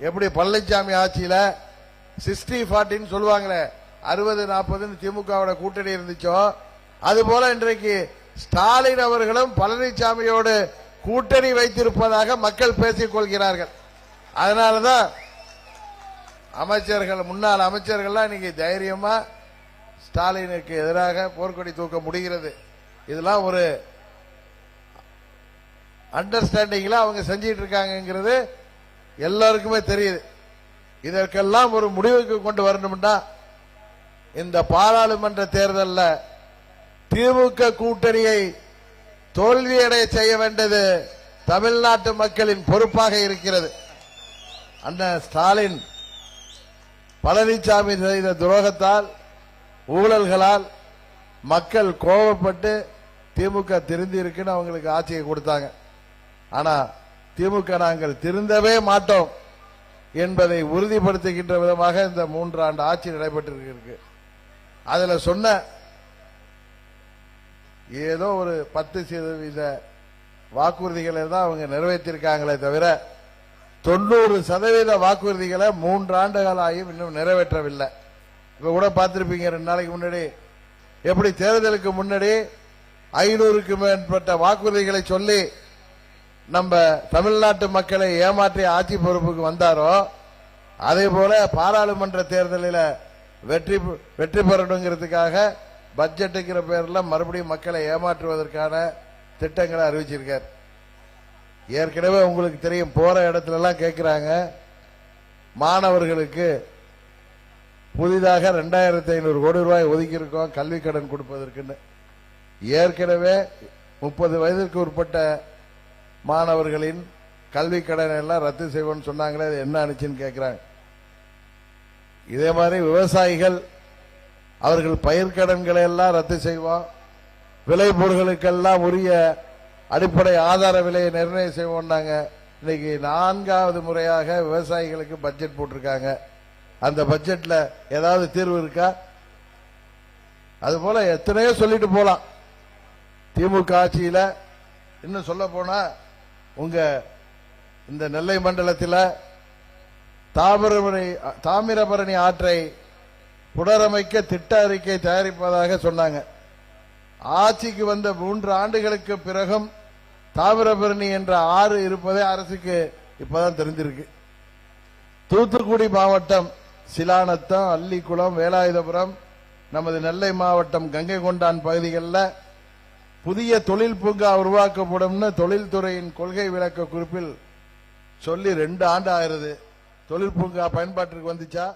எப்படி பழனிசாமி ஆட்சியில 60-40 சொல்லுவாங்களே 60-40 திமுகவோட கூட்டணி இருந்துச்சோ அதுபோல இன்றைக்கு ஸ்டாலின் அவர்களும் பழனிசாமியோடு கூட்டணி வைத்திருப்பதாக மக்கள் பேசிக் கொள்கிறார்கள். அதனாலதான் அமைச்சர்கள் முன்னாள் அமைச்சர்கள்லாம் இன்னைக்கு தைரியமா ஸ்டாலினுக்கு எதிராக போர்க்கொடி தூக்க முடிகிறது. இதெல்லாம் ஒரு அண்டர்ஸ்டாண்டிங்ல அவங்க செஞ்சிட்டு இருக்காங்கிறது எல்லாருக்குமே தெரியுது. இதற்கெல்லாம் ஒரு முடிவுக்கு கொண்டு வரணும்னா இந்த பாராளுமன்ற தேர்தலில் திமுக கூட்டணியை தோல்வியடைய செய்ய வேண்டியது தமிழ்நாட்டு மக்களின் பொறுப்பாக இருக்கிறது. அண்ணன் ஸ்டாலின் பழனிசாமி செய்த துரோகத்தால் ஊழல்களால் மக்கள் கோபப்பட்டு திமுக திருந்தி இருக்குன்னு அவங்களுக்கு ஆட்சியை கொடுத்தாங்க. ஆனா திமுக நாங்கள் திருந்தவே மாட்டோம் என்பதை உறுதிப்படுத்துகின்ற விதமாக இந்த 3 ஆண்டு ஆட்சி நடைபெற்றிருக்கு. அதுல சொன்ன ஏதோ ஒரு 10% வாக்குறுதிகளை தான் அவங்க நிறைவேற்றிருக்காங்களே தவிர 90% வாக்குறுதிகளை 3 ஆண்டுகள் ஆகியும் இன்னும் நிறைவேற்றவில்லை. இப்ப கூட பார்த்திருப்பீங்க 2 நாளைக்கு முன்னாடி எப்படி தேர்தலுக்கு முன்னாடி 500க்கு மேற்பட்ட வாக்குறுதிகளை சொல்லி நம்ம தமிழ்நாட்டு மக்களை ஏமாற்றி ஆட்சி பொறுப்புக்கு வந்தாரோ அதே போல பாராளுமன்ற தேர்தலில் வெற்றி பெறணுங்கிறதுக்காக பட்ஜெட்டுங்கிற பேர்ல மறுபடியும் மக்களை ஏமாற்றுவதற்கான திட்டங்களை அறிவிச்சிருக்கார். ஏற்கனவே உங்களுக்கு தெரியும், போற இடத்துல எல்லாம் கேட்கிறாங்க மாணவர்களுக்கு புதிதாக 2500 கோடி ரூபாய் ஒதுக்கி இருக்கோம் கல்வி கடன் கொடுப்பதற்குன்னு. ஏற்கனவே 30 வயதிற்கு உட்பட்ட மாணவர்களின் கல்வி கடனை எல்லாம் ரத்து செய்வோம்னு சொன்னாங்களே, அது என்ன ஆச்சுன்னு கேட்கிறாங்க. இதே மாதிரி விவசாயிகள் அவர்கள் பயிர்க்கடன்களை எல்லாம் ரத்து செய்வோம், விளைபொருட்களுக்கெல்லாம் உரிய அடிப்படை ஆதார விலையை நிர்ணயம் செய்வோம்னாங்க. இன்னைக்கு 4வது முறையாக விவசாயிகளுக்கு பட்ஜெட் போட்டிருக்காங்க. அந்த பட்ஜெட்ல ஏதாவது தீர்வு இருக்கா? அதுபோல எத்தனையோ சொல்லிட்டு போலாம். திமுக ஆட்சியில இன்னும் சொல்ல போனா உங்க இந்த நெல்லை மண்டலத்தில் தாமிரபரணி ஆற்றை புனரமைக்க திட்ட அறிக்கை தயாரிப்பதாக சொன்னாங்க. ஆட்சிக்கு வந்த 3 ஆண்டுகளுக்கு பிறகும் தாமிரபரணி என்ற ஆறு இருப்பதே அரசுக்கு இப்பதான் தெரிஞ்சிருக்கு. தூத்துக்குடி மாவட்டம் சிலானத்தம், அல்லிக்குளம், வேலாயுதபுரம், நமது நெல்லை மாவட்டம் கங்கை கொண்டான் பகுதிகளில் புதிய தொழில் பூங்கா உருவாக்கப்படும் தொழில்துறையின் கொள்கை விளக்க குறிப்பில் சொல்லி 2 ஆண்டு ஆகிறது. தொழில் பூங்கா பயன்பாட்டிற்கு வந்துச்சா?